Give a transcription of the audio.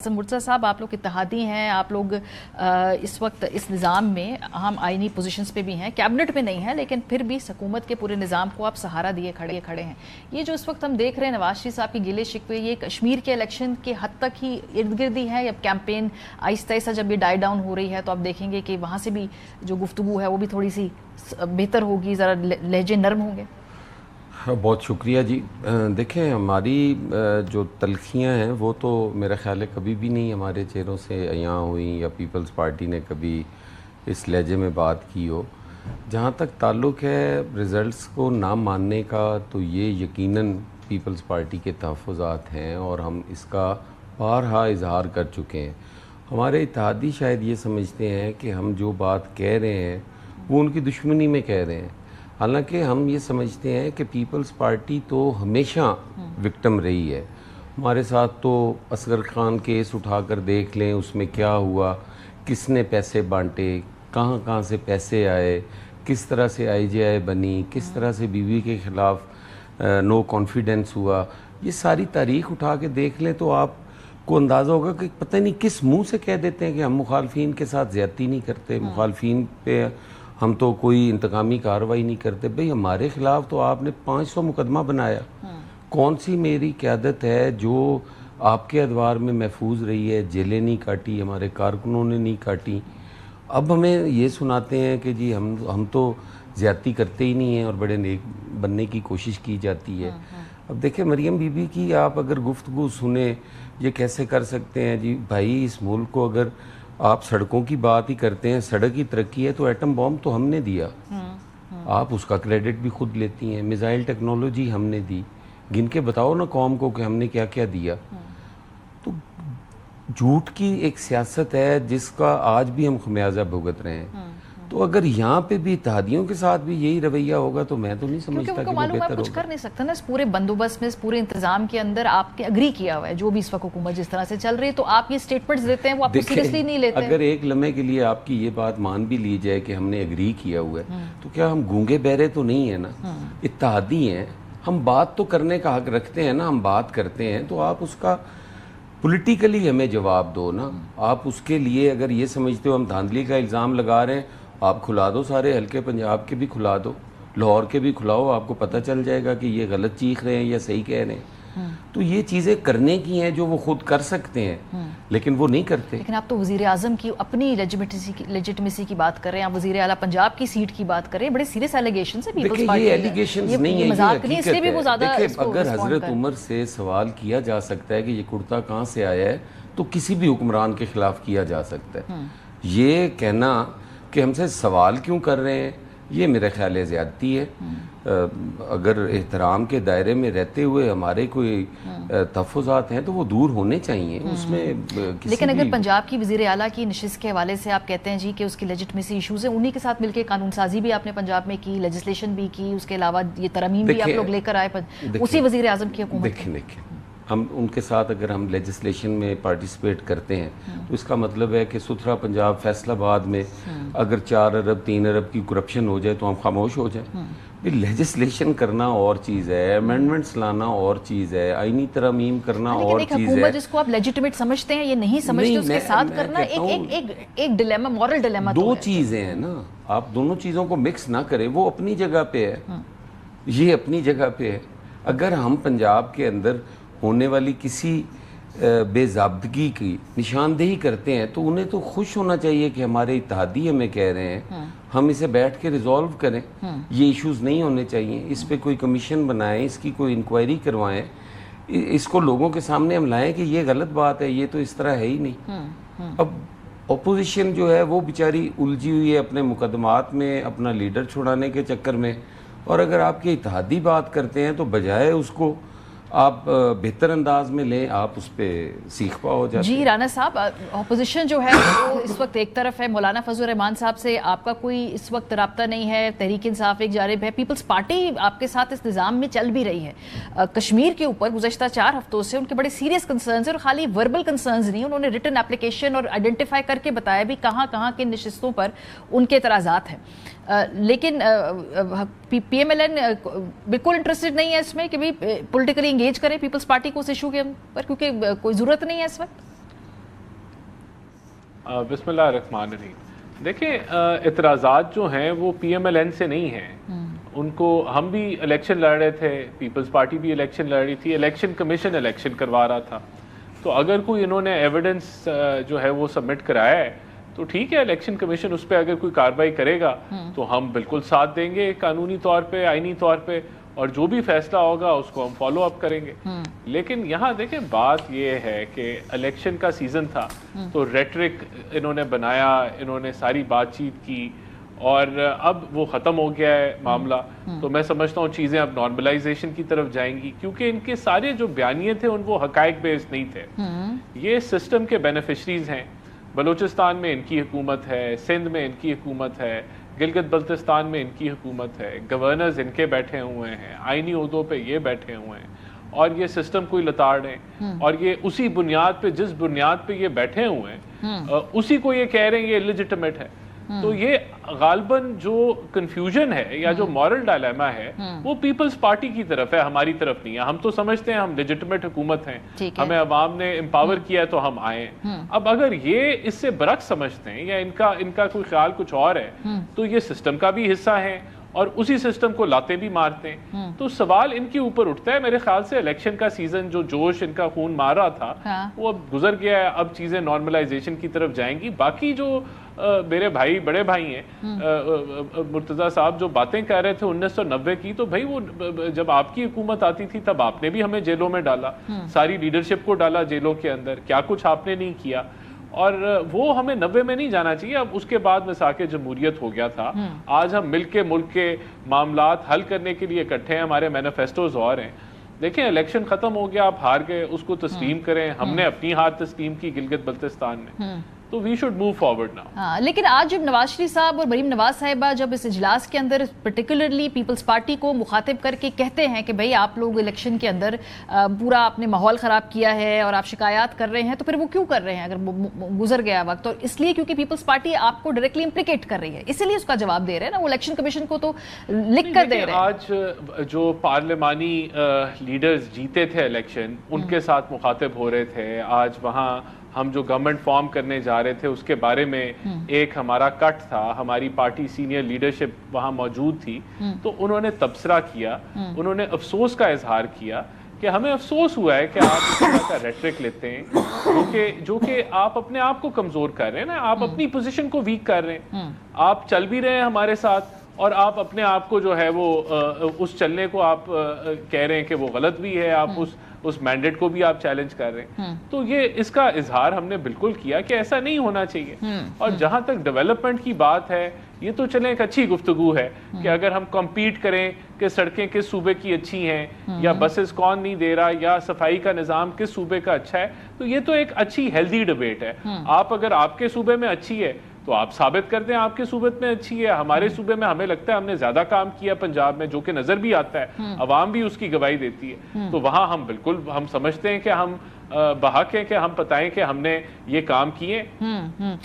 مرتضیٰ صاحب، آپ لوگ اتحادی ہیں، آپ لوگ اس وقت اس نظام میں اہم آئینی پوزیشنز پہ بھی ہیں، کیبنٹ میں نہیں ہیں، لیکن پھر بھی حکومت کے پورے نظام کو آپ سہارا دیے کھڑے ہیں. یہ جو اس وقت ہم دیکھ رہے ہیں نواز شریف صاحب کی گلے شکوے، یہ کشمیر کے الیکشن کے حد تک ہی ارد گرد ہی ہے، یا کیمپین آہستہ آہستہ جب یہ ڈائی ڈاؤن ہو رہی ہے تو آپ دیکھیں گے کہ وہاں سے بھی جو گفتگو ہے وہ بھی تھوڑی سی بہتر ہوگی، ذرا لہجے نرم ہوں گے؟ بہت شکریہ جی. دیکھیں، ہماری جو تلخیاں ہیں وہ تو میرا خیال ہے کبھی بھی نہیں ہمارے چہروں سے عیاں ہوئیں، یا پیپلز پارٹی نے کبھی اس لہجے میں بات کی ہو. جہاں تک تعلق ہے رزلٹس کو نہ ماننے کا، تو یہ یقیناً پیپلز پارٹی کے تحفظات ہیں، اور ہم اس کا بارہا اظہار کر چکے ہیں. ہمارے اتحادی شاید یہ سمجھتے ہیں کہ ہم جو بات کہہ رہے ہیں وہ ان کی دشمنی میں کہہ رہے ہیں، حالانکہ ہم یہ سمجھتے ہیں کہ پیپلز پارٹی تو ہمیشہ وکٹم رہی ہے. ہمارے ساتھ تو اصغر خان کیس اٹھا کر دیکھ لیں، اس میں کیا ہوا، کس نے پیسے بانٹے، کہاں کہاں سے پیسے آئے، کس طرح سے IGI بنی، کس طرح سے بیوی کے خلاف نو کانفیڈنس ہوا. یہ ساری تاریخ اٹھا کے دیکھ لیں تو آپ کو اندازہ ہوگا کہ پتہ نہیں کس منہ سے کہہ دیتے ہیں کہ ہم مخالفین کے ساتھ زیادتی نہیں کرتے، مخالفین پہ ہم تو کوئی انتقامی کارروائی نہیں کرتے. بھئی ہمارے خلاف تو آپ نے 500 مقدمہ بنایا. کون سی میری قیادت ہے جو آپ کے ادوار میں محفوظ رہی ہے، جیلیں نہیں کاٹی، ہمارے کارکنوں نے نہیں کاٹی؟ اب ہمیں یہ سناتے ہیں کہ جی ہم تو زیادتی کرتے ہی نہیں ہیں اور بڑے نیک بننے کی کوشش کی جاتی ہے. اب دیکھیں، مریم بی بی کی آپ اگر گفتگو سنیں، یہ کیسے کر سکتے ہیں جی بھائی، اس ملک کو اگر آپ سڑکوں کی بات ہی کرتے ہیں، سڑک کی ترقی ہے تو ایٹم بم تو ہم نے دیا، آپ اس کا کریڈٹ بھی خود لیتی ہیں. میزائل ٹیکنالوجی ہم نے دی، گن کے بتاؤ نا قوم کو کہ ہم نے کیا کیا دیا. تو جھوٹ کی ایک سیاست ہے جس کا آج بھی ہم خمیازہ بھگت رہے ہیں. تو اگر یہاں پہ بھی اتحادیوں کے ساتھ بھی یہی رویہ ہوگا تو میں تو نہیں سمجھتا کہ وہ بہتر ہوگا. کچھ کر نہیں سکتا نا اس پورے بندوبست میں، اس پورے انتظام کے اندر آپ کے اگری کیا ہوا ہے جو بھی اس وقت حکومت جس طرح سے چل رہی ہے، تو آپ یہ سٹیٹمنٹس دیتے ہیں وہ آپ کو سیریسلی نہیں لیتے. اگر ایک لمحے کے لیے آپ کی یہ بات مان بھی لی جائے کہ ہم نے اگری کیا ہوا ہے، تو کیا ہم گونگے بہرے تو نہیں ہیں نا؟ اتحادی ہیں ہم، بات تو کرنے کا حق رکھتے ہیں نا. ہم بات کرتے ہیں تو آپ اس کا پولیٹیکلی ہمیں جواب دو نا. آپ اس کے لیے اگر یہ سمجھتے ہو ہم دھاندلی کا الزام لگا رہے ہیں، آپ کھلا دو سارے حلقے پنجاب کے بھی کھلا دو، لاہور کے بھی کھلاؤ، آپ کو پتہ چل جائے گا کہ یہ غلط چیخ رہے ہیں یا صحیح کہہ رہے ہیں. تو یہ چیزیں کرنے کی ہیں جو وہ خود کر سکتے ہیں، لیکن وہ نہیں کرتے. لیکن آپ تو وزیر اعظم کی اپنی لیجٹمیسی کی بات کر رہے ہیں، آپ وزیر اعلیٰ پنجاب کی سیٹ کی بات کر رہے ہیں. بڑے سیریس ایلیگیشنز ہیں پیپلز پارٹی. یہ ایلیگیشنز نہیں ہیں، مذاق نہیں، اس لیے بھی وہ زیادہ اگر حضرت عمر سے سوال کیا جا سکتا ہے کہ یہ کرتا کہاں سے آیا ہے، تو کسی بھی حکمران کے خلاف کیا جا سکتا ہے. یہ کہنا کہ ہم سے سوال کیوں کر رہے ہیں، یہ میرا خیال ہے زیادتی ہے. اگر احترام کے دائرے میں رہتے ہوئے ہمارے کوئی تحفظات ہیں تو وہ دور ہونے چاہیے، اس میں لیکن اگر پنجاب کی وزیر اعلیٰ کی نشست کے حوالے سے آپ کہتے ہیں جی کہ اس کی لیجٹمیسی ایشوز ہیں، انہی کے ساتھ مل کے قانون سازی بھی آپ نے پنجاب میں کی، لیجسلیشن بھی کی، اس کے علاوہ یہ ترامیم بھی آپ لوگ لے کر آئے اسی وزیر اعظم کی حکومت. دیکھیں ہم ان کے ساتھ اگر ہم لیجسلیشن میں پارٹیسپیٹ کرتے ہیں تو اس کا مطلب ہے کہ ستھرا پنجاب فیصل آباد میں اگر 4 ارب 3 ارب کی کرپشن ہو جائے تو ہم خاموش ہو جائیں. لیجسلیشن کرنا اور چیز ہے، امینڈمنٹس لانا اور چیز ہے، آئینی ترامیم کرنا اور چیز ہے. حکومت جس کو آپ لیجٹمیٹ سمجھتے ہیں یہ نہیں سمجھتے، اس کے ساتھ کرنا ایک ڈیلیما، مورل ڈیلیما. دو چیزیں ہیں نا، آپ دونوں چیزوں کو مکس نہ کریں. وہ اپنی جگہ پہ ہے، یہ اپنی جگہ پہ ہے. اگر ہم پنجاب کے اندر ہونے والی کسی بے ضابطگی کی نشاندہی کرتے ہیں تو انہیں تو خوش ہونا چاہیے کہ ہمارے اتحادی ہمیں کہہ رہے ہیں، ہم اسے بیٹھ کے ریزالو کریں. یہ ایشوز نہیں ہونے چاہیے، اس پہ کوئی کمیشن بنائیں، اس کی کوئی انکوائری کروائیں، اس کو لوگوں کے سامنے ہم لائیں کہ یہ غلط بات ہے، یہ تو اس طرح ہے ہی نہیں. اب اپوزیشن جو ہے وہ بیچاری الجھی ہوئی ہے اپنے مقدمات میں، اپنا لیڈر چھڑانے کے چکر میں. اور اگر آپ کے اتحادی بات کرتے ہیں تو بجائے اس کو آپ بہتر انداز میں لیں، آپ اس پہ سیکھ پا ہو جاتے ہیں. جی رانا صاحب، اپوزیشن جو ہے وہ اس وقت ایک طرف ہے، مولانا فضل الرحمان صاحب سے آپ کا کوئی اس وقت رابطہ نہیں ہے، تحریک انصاف ایک جانب ہے، پیپلز پارٹی آپ کے ساتھ اس نظام میں چل بھی رہی ہے. کشمیر کے اوپر گزشتہ 4 ہفتوں سے ان کے بڑے سیریس کنسرنز ہیں، اور خالی وربل کنسرنز نہیں، انہوں نے ریٹن اپلیکیشن اور آئیڈینٹیفائی کر کے بتایا بھی کہاں کہاں کے نشستوں پر ان کے اعتراضات ہیں. لیکن پی ایم ایل این بالکل انٹرسٹڈ نہیں ہے اس میں کہ بھی پولیٹیکلی انگیج کرے پیپلز پارٹی کو اس ایشو کے پر، کیونکہ کوئی ضرورت نہیں ہے اس وقت. بسم اللہ الرحمن الرحیم. دیکھیں اعتراضات جو ہیں وہ پی ایم ایل این سے نہیں ہیں. ان کو ہم بھی الیکشن لڑ رہے تھے, پیپلز پارٹی بھی الیکشن لڑ رہی تھی, الیکشن کمیشن الیکشن کروا رہا تھا. تو اگر کوئی انہوں نے ایویڈنس جو ہے وہ سبمٹ کرایا ہے تو ٹھیک ہے, الیکشن کمیشن اس پہ اگر کوئی کارروائی کرے گا تو ہم بالکل ساتھ دیں گے قانونی طور پہ, آئینی طور پہ, اور جو بھی فیصلہ ہوگا اس کو ہم فالو اپ کریں گے. لیکن یہاں دیکھیں بات یہ ہے کہ الیکشن کا سیزن تھا تو ریٹرک انہوں نے بنایا, انہوں نے ساری بات چیت کی, اور اب وہ ختم ہو گیا ہے معاملہ. تو میں سمجھتا ہوں چیزیں اب نارملائزیشن کی طرف جائیں گی, کیونکہ ان کے سارے جو بیانیے تھے ان وہ حقائق بیس نہیں تھے. یہ سسٹم کے بینیفیشریز ہیں. بلوچستان میں ان کی حکومت ہے, سندھ میں ان کی حکومت ہے, گلگت بلتستان میں ان کی حکومت ہے, گورنرز ان کے بیٹھے ہوئے ہیں, آئینی عہدوں پہ یہ بیٹھے ہوئے ہیں, اور یہ سسٹم کوئی لتاڑ ہیں, اور یہ اسی بنیاد پہ, جس بنیاد پہ یہ بیٹھے ہوئے ہیں, اسی کو یہ کہہ رہے ہیں یہ لیجٹمیٹ ہے. تو یہ غالباً جو کنفیوژن ہے یا جو مورل ڈائلیما ہے وہ پیپلز پارٹی کی طرف ہے, ہماری طرف نہیں ہے. ہم تو سمجھتے ہیں ہم لیجٹمیٹ حکومت ہیں, ہمیں عوام نے امپاور کیا ہے تو ہم آئے ہیں. اب اگر یہ اس سے برعکس سمجھتے ہیں یا ان کا کوئی خیال کچھ اور ہے تو یہ سسٹم کا بھی حصہ ہے اور اسی سسٹم کو لاتے بھی مارتے ہیں. تو سوال ان کے اوپر اٹھتا ہے میرے خیال سے الیکشن کا سیزن, جو جوش ان کا خون مار رہا تھا وہ اب گزر گیا ہے. اب چیزیں نارملائزیشن کی طرف جائیں گی. باقی جو میرے بھائی, بڑے بھائی ہیں مرتضیٰ صاحب, جو باتیں کہہ رہے تھے 1990 کی, تو بھائی وہ جب آپ کی حکومت آتی تھی تب آپ نے بھی ہمیں جیلوں میں ڈالا, ساری لیڈرشپ کو ڈالا جیلوں کے اندر, کیا کچھ آپ نے نہیں کیا. اور وہ ہمیں 90 میں نہیں جانا چاہیے. اب اس کے بعد مساق جمہوریت ہو گیا تھا. آج ہم مل کے ملک کے معاملات حل کرنے کے لیے اکٹھے ہیں, ہمارے مینیفیسٹوز اور ہیں. دیکھیں الیکشن ختم ہو گیا, آپ ہار گئے, اس کو تسلیم کریں. ہم نے اپنی ہار تسلیم کی گلگت بلتستان میں, تو we should move forward now. لیکن آج جب نواز شریف صاحب اور مریم نواز صاحبہ جب اس اجلاس کے اندر پرٹیکولرلی پیپلز پارٹی کو مخاطب کر کے کہتے ہیں کہ بھئی آپ لوگ الیکشن کے اندر پورا آپ نے ماحول خراب کیا ہے اور آپ شکایات کر رہے ہیں, تو پھر وہ کیوں کر رہے ہیں اگر گزر گیا وقت؟ اور اس لیے کیونکہ پیپلز پارٹی آپ کو ڈائریکٹلی امپلیکیٹ کر رہی ہے, اسی لیے اس کا جواب دے رہے ہیں نا. وہ الیکشن کمیشن کو تو لکھ کر دے رہے ہیں. آج جو پارلیمانی لیڈرز جیتے تھے الیکشن, ان کے ساتھ مخاطب ہو رہے تھے. آج وہاں ہم جو گورنمنٹ فارم کرنے جا رہے تھے اس کے بارے میں ایک ہمارا کٹ تھا, ہماری پارٹی سینئر لیڈرشپ وہاں موجود تھی, تو انہوں نے تبصرہ کیا, انہوں نے افسوس کا اظہار کیا کہ ہمیں افسوس ہوا ہے کہ آپ اس طرح کا ریٹرک لیتے ہیں جو کہ آپ اپنے آپ کو کمزور کر رہے ہیں نا, آپ اپنی پوزیشن کو ویک کر رہے ہیں. آپ چل بھی رہے ہیں ہمارے ساتھ اور آپ اپنے آپ کو جو ہے وہ اس چلنے کو آپ کہہ رہے ہیں کہ وہ غلط بھی ہے, آپ اس مینڈیٹ کو بھی آپ چیلنج کر رہے ہیں. تو یہ اس کا اظہار ہم نے بالکل کیا کہ ایسا نہیں ہونا چاہیے. اور جہاں تک ڈیولپمنٹ کی بات ہے, یہ تو چلیں ایک اچھی گفتگو ہے کہ اگر ہم کمپیٹ کریں کہ سڑکیں کس صوبے کی اچھی ہیں, یا بسز کون نہیں دے رہا, یا صفائی کا نظام کس صوبے کا اچھا ہے, تو یہ تو ایک اچھی ہیلدی ڈبیٹ ہے. آپ اگر آپ کے صوبے میں اچھی ہے تو آپ ثابت کر دیں آپ کے صوبے میں اچھی ہے. ہمارے صوبے میں ہمیں لگتا ہے ہم نے زیادہ کام کیا پنجاب میں, جو کہ نظر بھی آتا ہے, عوام بھی اس کی گواہی دیتی ہے. تو وہاں ہم بالکل ہم سمجھتے ہیں کہ ہم بحق ہیں کہ ہم بتائیں کہ ہم نے یہ کام کیے.